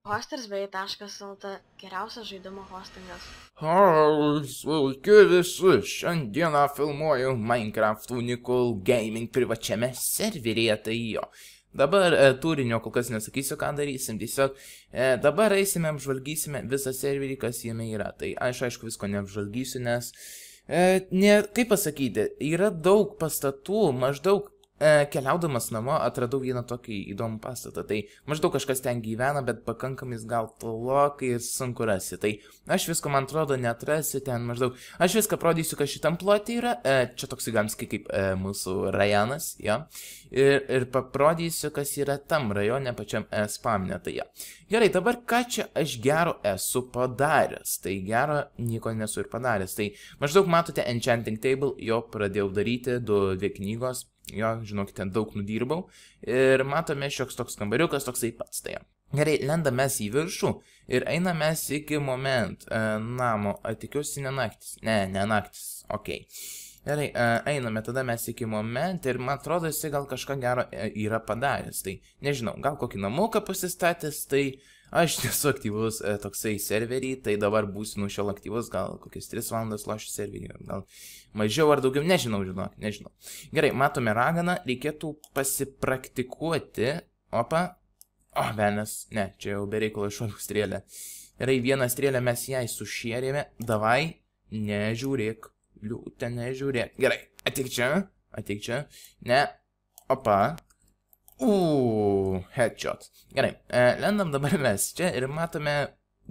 Hosters bei .lt geriausias žaidimo hostingas. Sveiki visi, šiandieną filmuoju Minecraft Unikul Gaming privačiame serveryje, tai jo. Dabar turinio kol kas nesakysiu, ką darysim, tiesiog dabar eisime, apžvalgysime visą serverį, kas jame yra. Tai aš aišku visko neapžvalgysiu, nes, kaip pasakyti, yra daug pastatų, maždaug keliaudamas namo atradau vieną tokį įdomų pastatą, tai maždaug kažkas ten gyvena, bet pakankamai gal tolokai ir sunku rasti, tai aš visko, man atrodo, neatrasiu ten maždaug, aš viską parodysiu, kas šitam plotį yra, čia toks įgamskai kaip mūsų rajonas, jo, ir parodysiu, kas yra tam rajone pačiam spamne, tai jo. Gerai, dabar ką čia aš gero esu padaręs, tai gero nieko nesu ir padaręs, tai maždaug matote Enchanting Table, jo pradėjau daryti, dvi knygos. Jo, žinokite, daug nudirbau. Ir matome šioks toks kambariukas, toksai pats tai. Gerai, lendam mes į viršų ir einam mes iki namo. Tikiuosi ne naktis. Ne naktis. Ok. Gerai, einame tada mes iki moment ir man atrodo, jisai gal kažką gero yra padaręs. Tai nežinau, gal kokį namuką pasistatęs, tai aš nesu aktyvus toksai serverį, tai dabar būsiu nuo šiol aktyvus, gal kokias 3 valandas lošiu serverį, gal mažiau ar daugiau, nežinau. Gerai, matome raganą, reikėtų pasipraktikuoti. Opa. O, velnias, ne, čia jau bereikalo iššovė strėlę. Gerai, vieną strėlę mes jai sušėrėme. Davai, nežiūrėk, liūtė, nežiūrėk. Gerai, ateik čia. Ne, opa. Headshot. Gerai, lendam dabar mes čia ir matome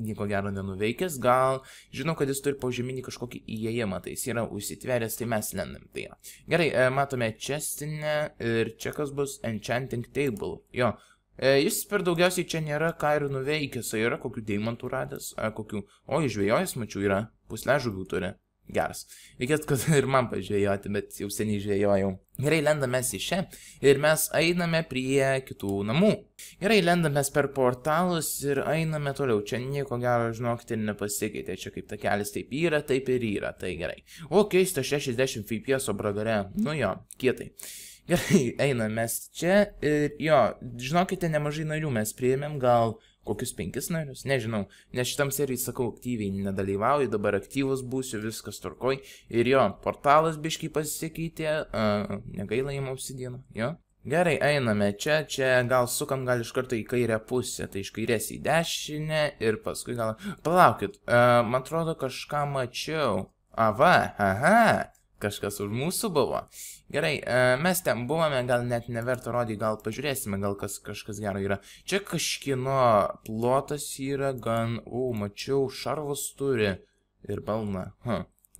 nieko gero nenuveikęs, gal žinau, kad jis turi požeminį kažkokį įėjimą, tai jis yra užsitveręs, tai mes lendam. Tai ja. Gerai, matome chestinę ir čia kas bus Enchanting Table. Jo, jis per daugiausiai čia nėra ką ir nuveikęs, yra kokių deimantų radęs, kokių, žvejojęs, mačiau, yra pusležuvių turi. Geras. Reikėtų, kad ir man pažvejoti, bet jau seniai žvejojau. Gerai, lendam mes į čia ir mes einame prie kitų namų. Gerai, lendam mes per portalus ir einame toliau. Čia nieko gero, žinokite, nepasikeitė. Čia kaip takelis taip yra, taip ir yra. Tai gerai. O, keista 60 FPS bragare. Nu jo, kietai. Gerai, einam mes čia ir jo, žinokite, nemažai narių mes priėmėm, gal kokius 5 narius, nežinau, nes šitam serijai, sakau, aktyviai nedalyvauju, dabar aktyvus būsiu, viskas tvarkoj. Ir jo, portalas biškai pasikeitė, negaila jam obsidieno, jo. Gerai, einame čia gal sukam, gal iš karto į kairę pusę, tai iš kairės į dešinę ir paskui gal... Palaukit, man atrodo kažką mačiau. Kažkas už mūsų buvo. Gerai, mes ten buvome, gal net neverta rodyti, gal pažiūrėsime, gal kažkas gero yra. Čia kažkieno plotas yra, gan, mačiau, šarvus turi ir balną.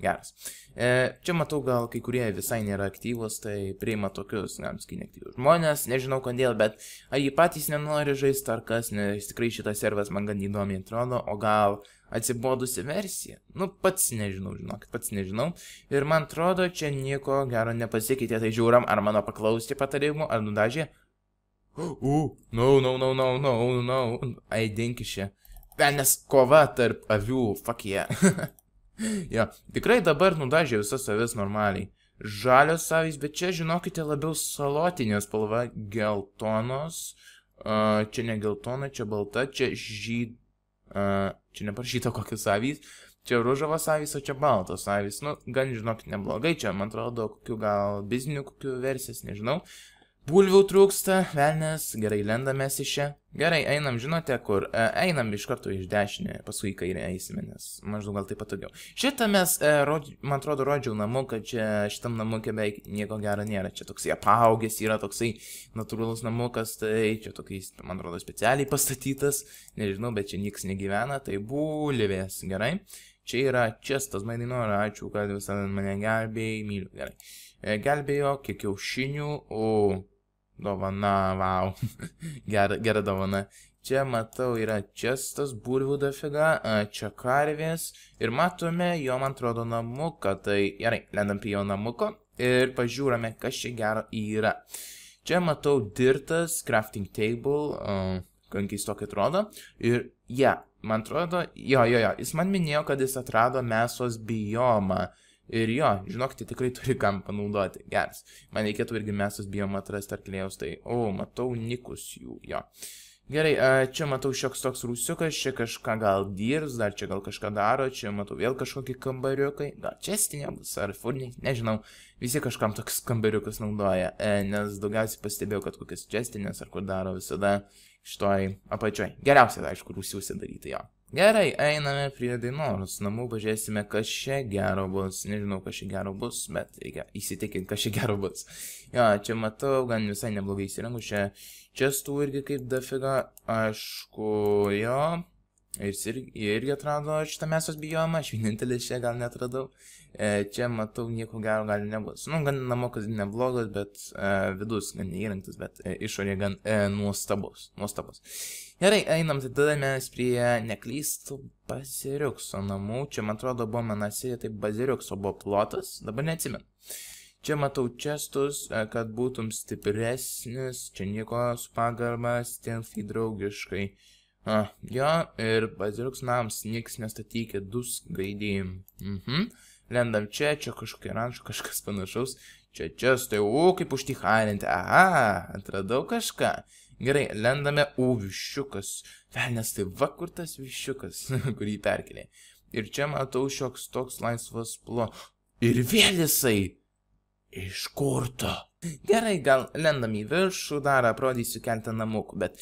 Geras. Čia matau, gal kai kurie visai nėra aktyvus, tai priima tokius, gamskai neaktyvus žmonės, nežinau kodėl, bet ar jį patys nenori žaisti ar kas, nes tikrai šitas servas man gan įdomiai atrodo, o gal atsibodusi versija? Nu, pats nežinau, žinokit, pats nežinau. Ir man atrodo, čia nieko gero nepasikeitė, tai žiūram, ar mano paklausti patarimų, ar nudažė. No. Ai, dink iš čia. Nes kova tarp avių, fuck yeah. Jo, tikrai dabar nudažė visas avis normaliai. Žalios avys, bet čia, žinokite, labiau salotinė spalva, geltonos. Čia ne geltona, čia balta, čia čia neparašyta kokios avys. Čia ružavos avys, o čia baltos avys. Nu, gan, žinokit, neblogai. Čia, man atrodo, kokių gal biznių, kokių versijas, nežinau. Bulvių trūksta, velnės, gerai, lendamės iš čia. Gerai, einam, žinote kur, einam iš karto iš dešinę, paskui į kairę eisime, nes maždaug gal taip patogiau. Šitą mes, man atrodo, rodžiau namuką, čia šitam namukė beveik nieko gero nėra, čia toksai apaugęs yra toksai natūralus namukas, tai čia tokiais, man atrodo, specialiai pastatytas, nežinau, bet čia nieks negyvena, tai bulvės, gerai. Čia yra čestas, man įnora, ačiū, kad visada mane gelbėjai, myliu, gerai. Gelbėjo, kiek kiaušinių, dovana, wow, gera dovana. Čia matau yra čestas, bulvių dafiga, čia karvės ir matome jo, man atrodo, namuką, tai gerai, lendam prie jo namuko ir pažiūrame, kas čia gero yra. Čia matau dirtas, crafting table, gan keistokai atrodo ir man atrodo, jis man minėjo, kad jis atrado mesos biomą. Ir jo, žinokite, tikrai turi kam panaudoti. Geras. Man reikėtų irgi mesos biomą atrasti arklėjus, tai, matau nikus jų, jo. Gerai, čia matau šioks toks rūsiukas, čia kažką gal dirbs, dar čia gal kažką daro, čia matau vėl kažkokį kambariukai, gal čestinė bus ar furniai, nežinau, visi kažkam toks kambariukas naudoja, nes daugiausiai pastebėjau, kad kokias čestinės ar kur daro visada šitoj apačioj. Geriausia, aišku, rūsiuose daryti jo. Gerai, einame prie Dainoros namų, pažiūrėsime, kas čia gero bus. Nežinau, kas čia gero bus, bet reikia įsitikinti, kas čia gero bus. Jo, čia matau, gan visai neblogai įsirengus, čia čestų irgi kaip dafiga, aišku, jo. Ir irgi atrado šitą mėsos bijomą, aš vienintelis čia gal netradau. Čia matau, nieko gero gali nebus. Nu, gan namokas neblogas, bet vidus gan neįrengtas, bet išorė gan nuostabus. Gerai, einam, tai tada mes prie neklystų Baziriukso namų. Čia, man atrodo, buvo Manasėje, tai Baziriukso buvo plotas, dabar neatsimenu. Čia matau čestus, kad būtum stipresnis, čia nieko su pagarba, stealthy draugiškai. Jo, ir Baziriukso nams nieks nestatykė gaidėjim. Lendam čia kažkokia rančia, kažkas panašaus. Čia čestai, kaip užticharinti. Aha, atradau kažką. Gerai, lendame, viščiukas. Velnes, tai va kur tas viščiukas, kurį perkelė. Ir čia matau šioks toks laisvas ir vėl jisai iškurto. Gerai, gal lendam į viršų, dar aprodysiu keltą namukų, bet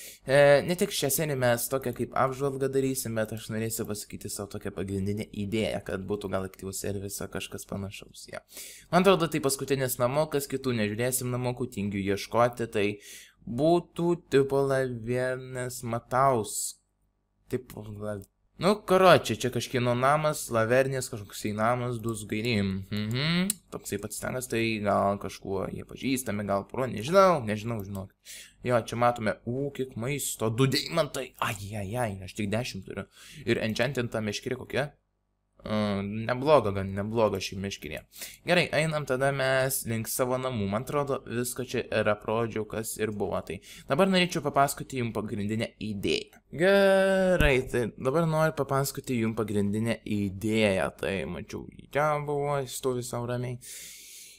ne tik šią seriją mes tokią kaip apžvalgą darysim, bet aš norėsiu pasakyti savo tokią pagrindinę idėją, kad būtų gal aktyvus servisą kažkas panašaus. Ja. Man atrodo, tai paskutinis namukas, kitų nežiūrėsim namukų, tingiu ieškoti, tai būtų tipo Lavernės Mataus. Tipo Nu, karočiai, čia kažkieno namas, Lavernės kažkoksai namas, gaidėjim. Toksai pats tenas, tai gal kažkuo jie pažįstami, gal pro, nežinau, žinok. Jo, čia matome, kiek maisto, 2 deimantai, aš tik 10 turiu. Ir enchantinta meškerė kokia? Nebloga šį meškerė. Gerai, einam tada mes link savo namų. Man atrodo, viską čia ir aprodžiau, kas ir buvo. Tai dabar norėčiau papasakoti jums pagrindinę idėją. Gerai, tai dabar noriu papasakoti jums pagrindinę idėją. Tai mačiau, ten buvo, stovi savo ramiai.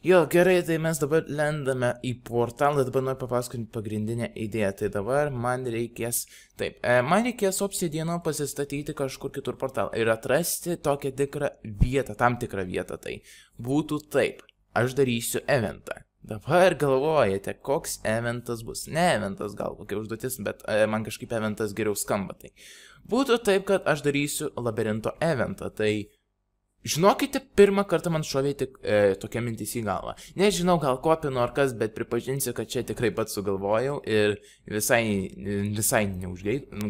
Jo, gerai, tai mes dabar lendame į portalą, dabar noriu papasakoti pagrindinę idėją. Tai dabar man reikės Obsidiano pasistatyti kažkur kitur portalą ir atrasti tokią tikrą vietą, tam tikrą vietą. Tai būtų taip, aš darysiu eventą. Dabar galvojate, koks eventas bus. Ne eventas, gal kokia užduotis, bet man kažkaip eventas geriau skamba. Tai būtų taip, kad aš darysiu labirinto eventą. Tai žinokite, pirmą kartą man šovė tik tokia mintis į galvą. Nežinau, gal kopinu ar kas, bet pripažinsiu, kad čia tikrai pats sugalvojau ir visai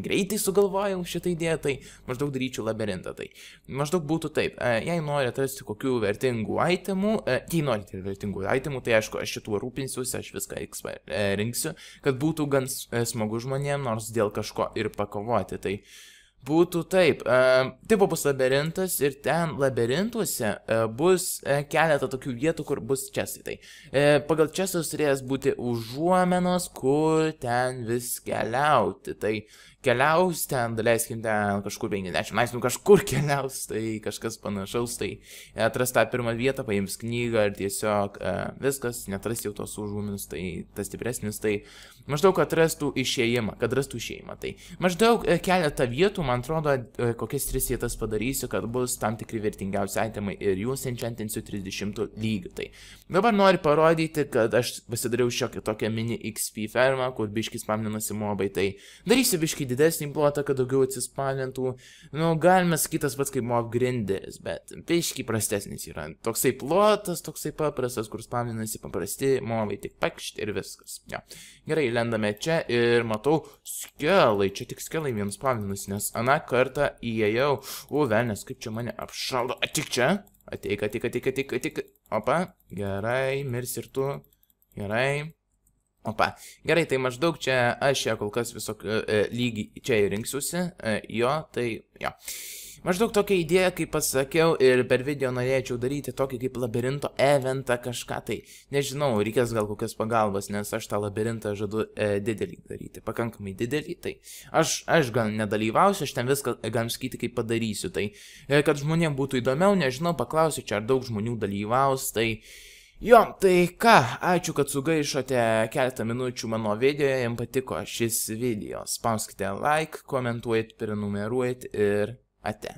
greitai sugalvojau šitą idėją, tai maždaug daryčiau labirintą. Tai maždaug būtų taip, jei nori atrasti kokių vertingų itemų, tai aišku, aš šituo rūpinsiuosi, aš viską rinksiu, kad būtų gan smagu žmonėm, nors dėl kažko ir pakovoti. Tai būtų taip, tipo bus labirintas ir ten labirintuose bus keletą tokių vietų, kur bus čestai. Tai pagal čestus turės būti užuomenos, kur ten vis keliauti. Tai keliaus ten, daleiskim ten kažkur 50, kažkur keliaus, tai kažkas panašaus, tai atras tą pirmą vietą, paims knygą ir tiesiog viskas, netras jau tos užuomenos, tai tas stipresnis, tai maždaug atrastų išėjimą, tai maždaug keletą vietų, man atrodo, kokias 3 vietas padarysiu, kad bus tam tikri vertingiausi itemai ir jūs enchantinsiu 30 lygių. Tai dabar noriu parodyti, kad aš pasidariau šiokią tokią mini XP fermą, kur biški spamninasi mobai, tai darysiu biški didesnį plotą, kad daugiau atsispanintų. Nu, galime sakytas pats kaip mob grinderis, bet biški prastesnis yra. Toksai plotas, toksai paprastas, kur spamninasi paprasti mobai, tik pakšt ir viskas. Ja. Gerai, lendame čia ir matau skelai, čia tik skelai vien spamninasi, nes aną kartą įėjau, velnes, kaip čia mane apšaldo, atik čia, ateik, opa, gerai, mirs ir tu, gerai. Opa, gerai, tai maždaug čia aš čia kol kas visokio lygį čia įrinksiuosi, jo. Maždaug tokia idėja, kaip pasakiau, ir per video norėčiau daryti tokį kaip labirinto eventą kažką, tai nežinau, reikės gal kokias pagalbas, nes aš tą labirintą žadu didelį daryti, pakankamai didelį, tai aš gal nedalyvausiu, aš ten viską galim sakyti, kaip padarysiu, tai kad žmonėm būtų įdomiau, nežinau, paklausiu, čia ar daug žmonių dalyvaus, tai Jo, tai ką, ačiū, kad sugaišote keletą minučių mano video, jums patiko šis video. Spauskite like, komentuojate, prenumeruojate ir ate.